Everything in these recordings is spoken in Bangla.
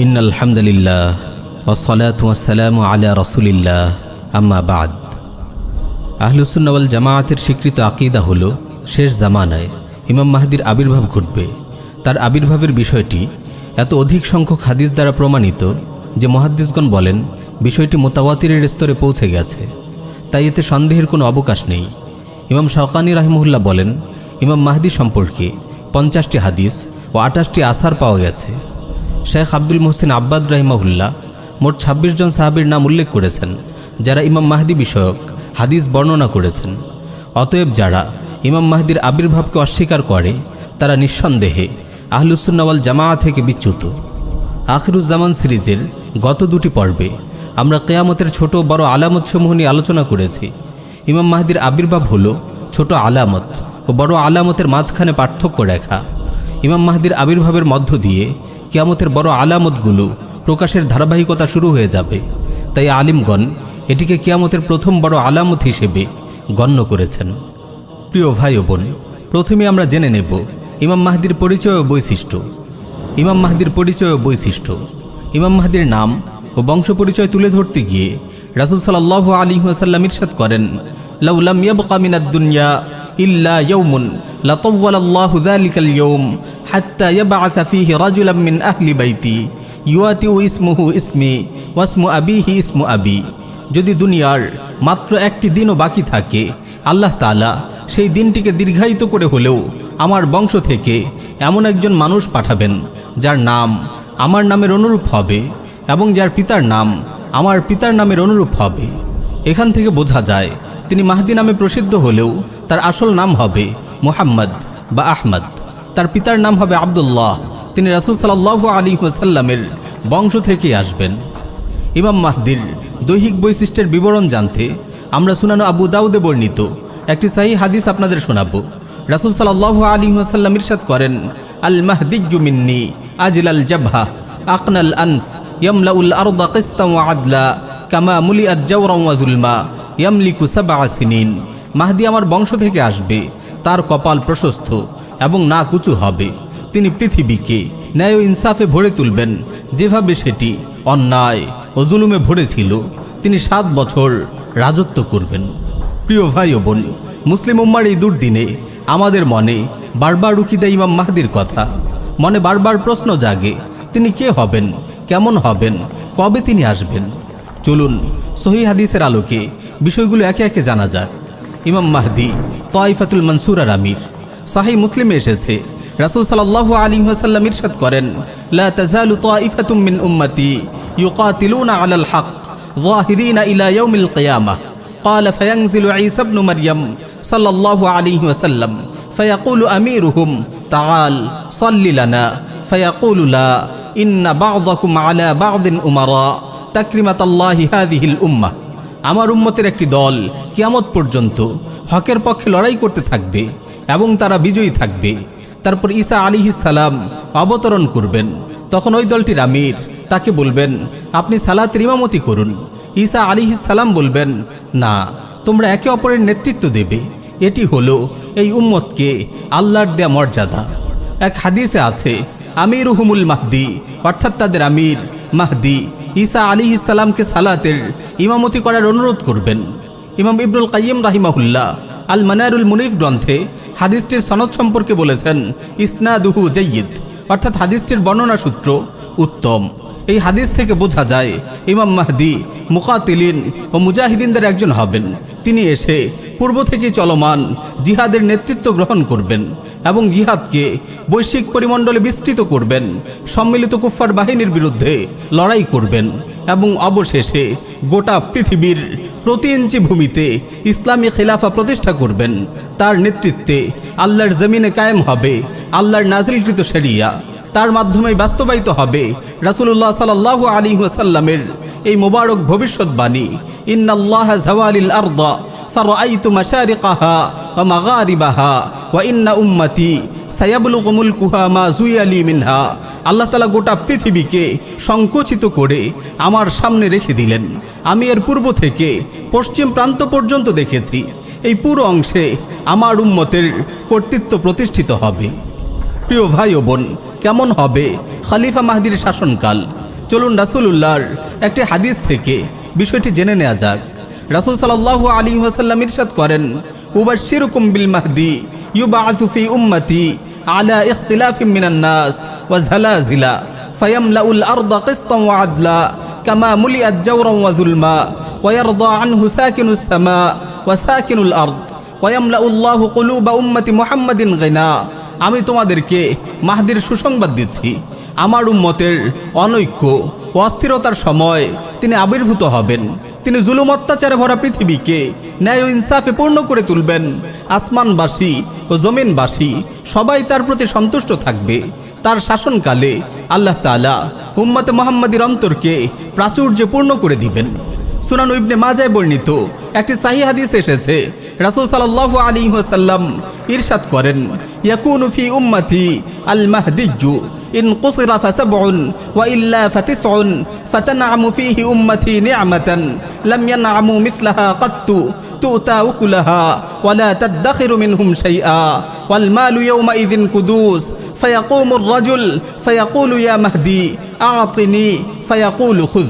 ইন্নাল হামদুলিল্লাহ ওয়াসসালাতু ওয়াসসালামু আলা রাসূলিল্লাহ আম্মা বাদ। আহলুস সুন্নাহ ওয়াল জামাআতের স্বীকৃত আকীদা হলো শেষ জামানায় ইমাম মাহদির আবির্ভাব ঘটবে। তার আবির্ভাবের বিষয়টি এত অধিক সংখ্যক হাদিস দ্বারা প্রমাণিত যে মুহাদ্দিসগণ বলেন বিষয়টি মুতাওয়াতিরের স্তরে পৌঁছে গেছে, তাই এতে সন্দেহের কোনো অবকাশ নেই। ইমাম শাওকানি রাহিমাহুল্লাহ বলেন ইমাম মাহদি সম্পর্কে 50টি হাদিস ও 28টি আসার পাওয়া গেছে। শেখ আব্দুল মুহসিন আব্বাদ রাহিমাহুল্লাহ মোট 26 জন সাহাবীর নাম উল্লেখ করেছেন যারা ইমাম মাহদি বিষয়ক হাদিস বর্ণনা করেছেন। অতএব যারা ইমাম মাহদির আবির্ভাবকে অস্বীকার করে তারা নিঃসন্দেহে আহলুস সুন্নাহ ওয়াল জামাআত থেকে বিচ্যুত। আখিরুজ্জামান সিরিজের গত দুটি পর্বে আমরা কিয়ামতের ছোট বড় আলামতসমূহ নিয়ে আলোচনা করেছি। ইমাম মাহদির আবির্ভাব হলো ছোট আলামত ও বড় আলামতের মাঝখানে পার্থক্য রেখা। ইমাম মাহদির আবির্ভাবের মধ্য দিয়ে কিয়ামতের বড় আলামতগুলো প্রকাশের ধারাবাহিকতা শুরু হয়ে যাবে। তাই আলিমগণ এটিকে কিয়ামতের প্রথম বড় আলামত হিসেবে গণ্য করেছেন। প্রিয় ভাই ও বোন, প্রথমে আমরা জেনে নেব ইমাম মাহদির পরিচয় ও বৈশিষ্ট্য। ইমাম মাহদির পরিচয় ও বৈশিষ্ট্য। ইমাম মাহদির নাম ও বংশ পরিচয় তুলে ধরতে গিয়ে রাসূল সাল্লাল্লাহু আলাইহি ওয়াসাল্লাম ইরশাদ করেন, লাউ লাম ইয়াবকা মিনাদ দুনিয়া ইল্লা ইয়াউমুন লাতাওয়ালাল্লাহু যালিকাল ইয়াউম হাত্তা ইয়াবআসা ফীহি রাজুলাম মিন আহলি বাইতি ইউআতিউ ইসমুহু ইসমি ওয়াসমু আবিহি ইসমু আবি। যদি দুনিয়ার মাত্র একটি দিনও বাকি থাকে, আল্লাহ তাআলা সেই দিনটিকে দীর্ঘায়িত করে হলেও আমার বংশ থেকে এমন একজন মানুষ পাঠাবেন যার নাম আমার নামের অনুরূপ হবে এবং যার পিতার নাম আমার পিতার নামের অনুরূপ হবে। এখান থেকে বোঝা যায় তিনি মাহদি নামে প্রসিদ্ধ হলেও তার আসল নাম হবে মুহাম্মদ বা আহমদ। তার পিতার নাম হবে আব্দুল্লাহ। তিনি রাসূল সাল্লাল্লাহু আলাইহি ওয়াসাল্লামের বংশ থেকে আসবেন। ইমাম মাহদির দৈহিক বৈশিষ্ট্যের বিবরণ জানতে আমরা সুনান আবু দাউদে বর্ণিত একটি সহিহ হাদিস আপনাদের শোনাব। রাসূল সাল্লাল্লাহু আলাইহি ওয়াসাল্লাম ইরশাদ করেন, আল মাহদিয়্যু মিন্নি আজলাল জাবহা আকনাল আনফ ইয়ামলাউল আরদা কিসতান ওয়া আদলা কামা মুলিআত জাওরান ওয়া যুলমা ইয়ামলিকু 7 সিনিন। মাহদি আমার বংশ থেকে আসবে, তার কপাল প্রশস্ত এবং নাক উঁচু হবে। তিনি পৃথিবীকে ন্যায় ও ইনসাফে ভরে তুলবেন যেভাবে সেটি অন্যায় ও জুলুমে ভরে ছিল। তিনি 7 বছর রাজত্ব করবেন। প্রিয় ভাই ও বোন, মুসলিম উম্মার এই দুর্দিনে আমাদের মনে বারবার উকি দেয় ইমাম মাহদির কথা। মনে বারবার প্রশ্ন জাগে, তিনি কে হবেন, কেমন হবেন, কবে তিনি আসবেন। চলুন সহিহ হাদিসের আলোকে বিষয়গুলো একে একে জানা যাক। ইমাম মাহদি তাইফাতুল মানসুরার আমির। সহিহ মুসলিমে এসেছে রাসূল সাল্লাল্লাহু আলাইহি ওয়াসাল্লাম ইরশাদ করেন, লা তাযালু তাইফাতুম মিন উম্মতি ইউকাতিলুনা আলাল হক যাহিরিনা ইলা ইয়াউমিল কিয়ামাহ। قال فينزل عيسى ابن مريم صلى الله عليه وسلم فيقول أميرهم تعال صل لنا فيقول لا إن بعضكم على بعض أمراء تكرمة الله هذه الأمة। আমার উম্মতের একটি দল কিয়ামত পর্যন্ত হকের পক্ষে লড়াই করতে থাকবে এবং তারা বিজয়ী থাকবে। তারপর ঈসা আলাইহিস সালাম অবতরণ করবেন। তখন ওই দলটির আমির তাকে বলবেন, আপনি সালাতের ইমামতি করুন। ঈসা আলাইহিস সালাম বলবেন, না, তোমরা একে অপরের নেতৃত্ব দেবে। এটি হলো এই উম্মতকে আল্লাহর দেয়া মর্যাদা। এক হাদিসে আছে, আমিরুহুমুল মাহদি, অর্থাৎ তাদের আমির মাহদি ঈসা আলাইহিস সালামকে সালাতের ইমামতি করার অনুরোধ করবেন। ইমাম ইবনুল কাইয়িম রাহিমাহুল্লাহ আল মানারুল মুনিফ গ্রন্থে হাদিসটির সনদ সম্পর্কে বলেছেন, ইসনাদুহু জাইয়িদ, অর্থাৎ হাদিসটির বর্ণনা সূত্র উত্তম। এই হাদিস থেকে বোঝা যায় ইমাম মাহদি মুকাতিলিন ও মুজাহিদিনদের একজন হবেন। তিনি এসে পূর্ব থেকে চলমান জিহাদের নেতৃত্ব গ্রহণ করবেন এবং জিহাদকে বৈশ্বিক পরিমণ্ডলে বিস্তৃত করবেন। সম্মিলিত কুফফার বাহিনীর বিরুদ্ধে লড়াই করবেন এবং অবশেষে গোটা পৃথিবীর প্রতি ইঞ্চি ভূমিতে ইসলামী খিলাফা প্রতিষ্ঠা করবেন। তার নেতৃত্বে আল্লাহর জমিনে কায়েম হবে আল্লাহর নাজিলকৃত শরিয়া। তার মাধ্যমে বাস্তবায়িত হবে রাসূলুল্লাহ সাল্লাল্লাহু আলাইহি ওয়াসাল্লামের এই মোবারক ভবিষ্যৎবাণী, ইন্নাল্লাহা যাওয়ালিল আরদা ফারাআইতু মাশারিকাহা ওয়া মাগারিবাহা ওয়া ইন্না উম্মতি সায়াবলুগু মুলকুহা মা যুয়ালি মিনহা। আল্লাহ তাআলা গোটা পৃথিবীকে সংকুচিত করে আমার সামনে রেখে দিলেন। আমি এর পূর্ব থেকে পশ্চিম প্রান্ত পর্যন্ত দেখেছি। এই পুরো অংশে আমার উম্মতের কর্তৃত্ব প্রতিষ্ঠিত হবে। প্রিয় ভাই ও বোন, কেমন হবে খলিফা মাহদির শাসনকাল? চলুন রাসূলুল্লাহর একটি হাদিস থেকে বিষয়টি জেনে নেওয়া যাক। রাসূল সাল্লাল্লাহু আলাইহি ওয়াসাল্লাম ইরশাদ করেন, উবাশশিরুকুম বিল মাহদি ইউবআসু ফি উম্মতি আলা ইখতিলাফিন মিনান নাস ওয়া জালাজিলা ফায়ামলাউল আরদা কিসতান ওয়া আদলা কামা মুলিআত জাওরান ওয়া যুলমা ওয়া ইয়ারদা আনহু সাকিনুস সামা ওয়া সাকিনুল আরদ ওয়া ইয়ামলাউল্লাহু কুলুবা উম্মতি মুহাম্মাদিন গিনা। আমি তোমাদেরকে মাহদির সুসংবাদ দিচ্ছি। আমার উম্মতের অনৈক্য ও অস্থিরতার সময় তিনি আবির্ভূত হবেন। তিনি জুলুম অত্যাচারে ভরা পৃথিবীকে ন্যায় ও ইনসাফে পূর্ণ করে তুলবেন। আসমানবাসী ও জমিনবাসী সবাই তার প্রতি সন্তুষ্ট থাকবে। তার শাসনকালে আল্লাহ তাআলা উম্মতে মুহাম্মাদির অন্তরকে প্রাচুর্যে পূর্ণ করে দিবেন। সুনান ইবনে মাজায় বর্ণিত একটি সহিহ হাদিস এসেছে, রাসূল সাল্লাল্লাহু আলাইহি ওয়াসাল্লাম ইরশাদ করেন, ইয়াকুনু ফি উম্মতি আল মাহদিয়্যু ইন কুসিরা ফাসাবউন ওয়া ইল্লা ফাতিসউন ফাতানআমু ফীহি উম্মতি নি'মাতান লাম ইয়ানআমু মিসলাহা কাত্তু তুতা উকুলাহা ওয়া লা তাদখিরু মিনহুম শাইআ ওয়াল মালু ইয়াওমা ইযিন কুদুস ফায়াকুমু আর-রাজুল ফায়াকুলু ইয়া মাহদি আ'তিনি ফায়াকুলু খুয।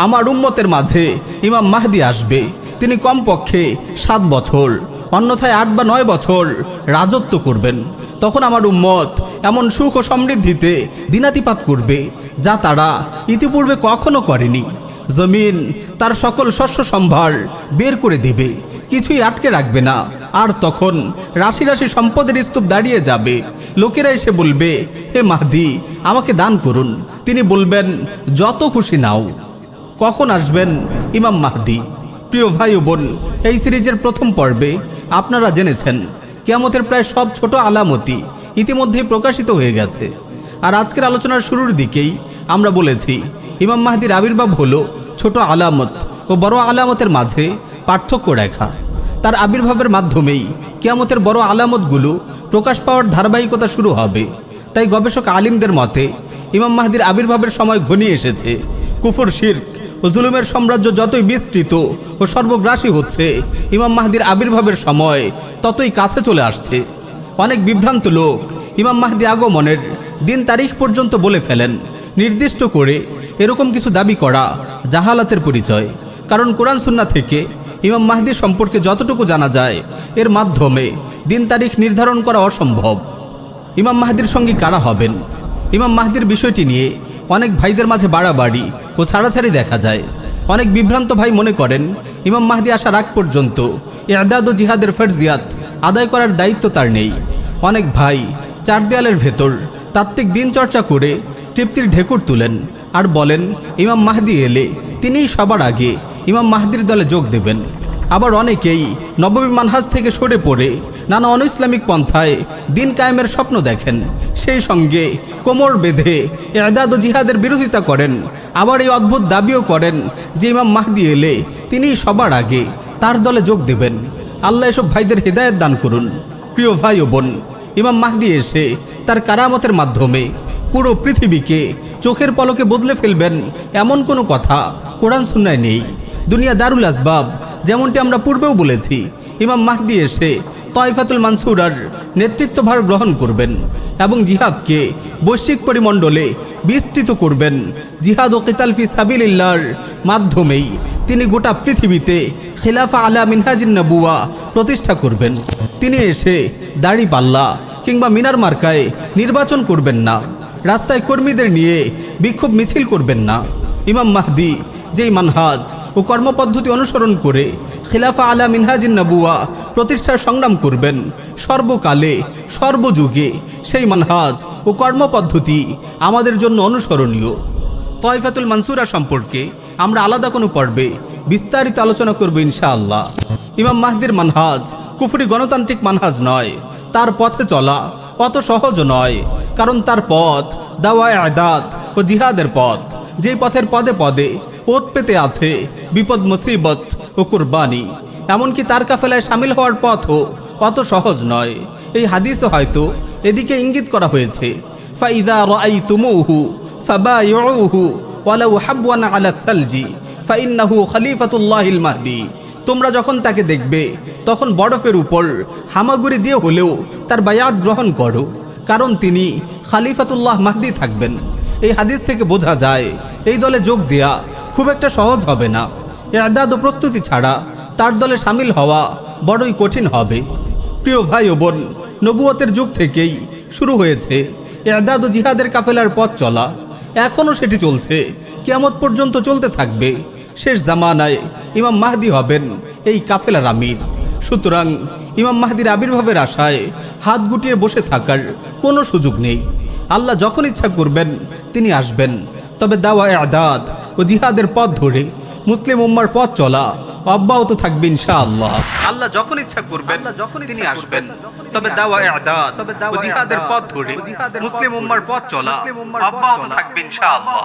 আমার উম্মতের মাঝে ইমাম মাহদি আসবে। তিনি কমপক্ষে 7 বছর, অন্যথায় 8 বা 9 বছর রাজত্ব করবেন। তখন আমার উম্মত এমন সুখ ও সমৃদ্ধিতে দিনাতিপাত করবে যা তারা ইতিপূর্বে কখনো করেনি। জমিন তার সকল শস্য সম্ভার বের করে দেবে, কিছুই আটকে রাখবে না। আর তখন রাশি রাশি সম্পদের স্তূপ দাঁড়িয়ে যাবে। লোকেরা এসে বলবে, হে মাহদি, আমাকে দান করুন। তিনি বলবেন, যত খুশি নাও। কখন আসবেন ইমাম মাহদি? প্রিয় ভাই ও বোন, এই সিরিজের প্রথম পর্বে আপনারা জেনেছেন কিয়ামতের প্রায় সব ছোট আলামতি ইতিমধ্যেই প্রকাশিত হয়ে গেছে। আর আজকের আলোচনার শুরুর দিকেই আমরা বলেছি ইমাম মাহদির আবির্ভাব হলো ছোট আলামত ও বড় আলামতের মাঝে পার্থক্য রেখা। তার আবির্ভাবের মাধ্যমেই কিয়ামতের বড় আলামতগুলো প্রকাশ পাওয়ার ধারাবাহিকতা শুরু হবে। তাই গবেষক আলিমদের মতে ইমাম মাহদির আবির্ভাবের সময় ঘনিয়ে এসেছে। কুফর, শিরক ও জুলুমের সাম্রাজ্য যতই বিস্তৃত ও সর্বগ্রাসী হচ্ছে, ইমাম মাহদির আবির্ভাবের সময় ততই কাছে চলে আসছে। অনেক বিভ্রান্ত লোক ইমাম মাহদি আগমনের দিন তারিখ পর্যন্ত বলে ফেলেন। নির্দিষ্ট করে এরকম কিছু দাবি করা জাহালাতের পরিচয়। কারণ কোরআন সুন্নাহ থেকে ইমাম মাহদি সম্পর্কে যতটুকু জানা যায়, এর মাধ্যমে দিন তারিখ নির্ধারণ করা অসম্ভব। ইমাম মাহদির সঙ্গে কারা হবেন? ইমাম মাহদির বিষয়টি নিয়ে অনেক ভাইদের মাঝে বাড়াবাড়ি ও ছাড়াছাড়ি দেখা যায়। অনেক বিভ্রান্ত ভাই মনে করেন ইমাম মাহদি আসার আগ পর্যন্ত ইআদাদ ও জিহাদের ফরজিয়াত আদায় করার দায়িত্ব তার নেই। অনেক ভাই 4 দেয়ালের ভেতর তাত্ত্বিক দিন চর্চা করে তৃপ্তির ঢেকুর তুলেন আর বলেন ইমাম মাহদি এলে তিনিই সবার আগে ইমাম মাহদির দলে যোগ দেবেন। আবার অনেকেই নববী মানহাজ থেকে সরে পড়ে নানা অনইসলামিক পন্থায় দিন কায়েমের স্বপ্ন দেখেন। সেই সঙ্গে কোমর বেঁধে ইআদাদ ও জিহাদের বিরোধিতা করেন। আবার এই অদ্ভুত দাবিও করেন যে ইমাম মাহদি এলে তিনিই সবার আগে তার দলে যোগ দেবেন। আল্লাহ এসব ভাইদের হেদায়েত দান করুন। প্রিয় ভাই ও বোন, ইমাম মাহদি এসে তার কারামতের মাধ্যমে পুরো পৃথিবীকে চোখের পলকে বদলে ফেলবেন এমন কোনো কথা কোরআন সুন্নায় নেই। দুনিয়া দারুল আসবাব, যেমনটি আমরা পূর্বেও বলেছি, ইমাম মাহদি এসে তায়েফাতুল মানসুরার নেতৃত্বভার গ্রহণ করবেন এবং জিহাদকে বৈশ্বিক পরিমণ্ডলে বিস্তৃত করবেন। জিহাদ ও কিতাল ফি সাবিলিল্লাহর মাধ্যমেই তিনি গোটা পৃথিবীতে খিলাফা আলা মিনহাজিন নবুয়া প্রতিষ্ঠা করবেন। তিনি এসে দাড়ি পাল্লা কিংবা মিনার মার্কায় নির্বাচন করবেন না। রাস্তায় কর্মীদের নিয়ে বিক্ষোভ মিছিল করবেন না। ইমাম মাহদি যেই মানহাজ ও কর্মপদ্ধতি অনুসরণ করে খিলাফা আলা মিনহাজিন নবুয়া প্রতিষ্ঠার সংগ্রাম করবেন, সর্বকালে সর্বযুগে সেই মানহাজ ও কর্মপদ্ধতি আমাদের জন্য অনুসরণীয়। তায়েফাতুল মানসুরা সম্পর্কে আমরা আলাদা কোনো পর্বে বিস্তারিত আলোচনা করব ইনশাআল্লাহ। ইমাম মাহদির মানহাজ কুফরি গণতান্ত্রিক মানহাজ নয়। তার পথে চলা অত সহজ নয়, কারণ তার পথ দাওয়া ইআদাদ ও জিহাদের পথ। যেই পথের পদে পদে ওত পেতে আছে বিপদ, মুসিবত ও কুরবানি। এমনকি তার কাফেলায় সামিল হওয়ার পথও অত সহজ নয়। এই হাদিসও হয়তো এদিকে ইঙ্গিত করা হয়েছে, ফাইযা রাআইতুমুহু ফাবাইউহু ওয়ালাউ হাবওয়ান আলা সালজি ফাইন্নাহু খলিফাতুল্লাহিল মাহদি। তোমরা যখন তাকে দেখবে তখন বরফের উপর হামাগুড়ি দিয়ে হলেও তার বায়াত গ্রহণ করো, কারণ তিনি খলিফাতুল্লাহ মাহদি থাকবেন। এই হাদিস থেকে বোঝা যায় এই দলে যোগ দেয়া খুব একটা সহজ হবে না। ইআদাদ ও প্রস্তুতি ছাড়া তার দলে শামিল হওয়া বড়ই কঠিন হবে। প্রিয় ভাই ও বোন, নবুয়তের যুগ থেকেই শুরু হয়েছে ইআদাদ ও জিহাদের কাফেলার পথ চলা। এখনও সেটি চলছে, কিয়ামত পর্যন্ত চলতে থাকবে। শেষ জামানায় ইমাম মাহদি হবেন এই কাফেলার আমির। সুতরাং ইমাম মাহদির আবির্ভাবের আশায় হাত গুটিয়ে বসে থাকার কোনো সুযোগ নেই। আল্লাহ যখন ইচ্ছা করবেন তিনি আসবেন। তবে দাওয়া ইআদাদ ও জিহাদের পথ ধরে মুসলিম উম্মার পথ চলা অব্যাহত থাকবে ইনশাআল্লাহ। আল্লাহ যখন ইচ্ছা করবেন তিনি আসবেন। তবে দাওয়া ইআদাদ ও জিহাদের পথ ধরে মুসলিম উম্মার পথ চলা অব্যাহত থাকবে ইনশাআল্লাহ।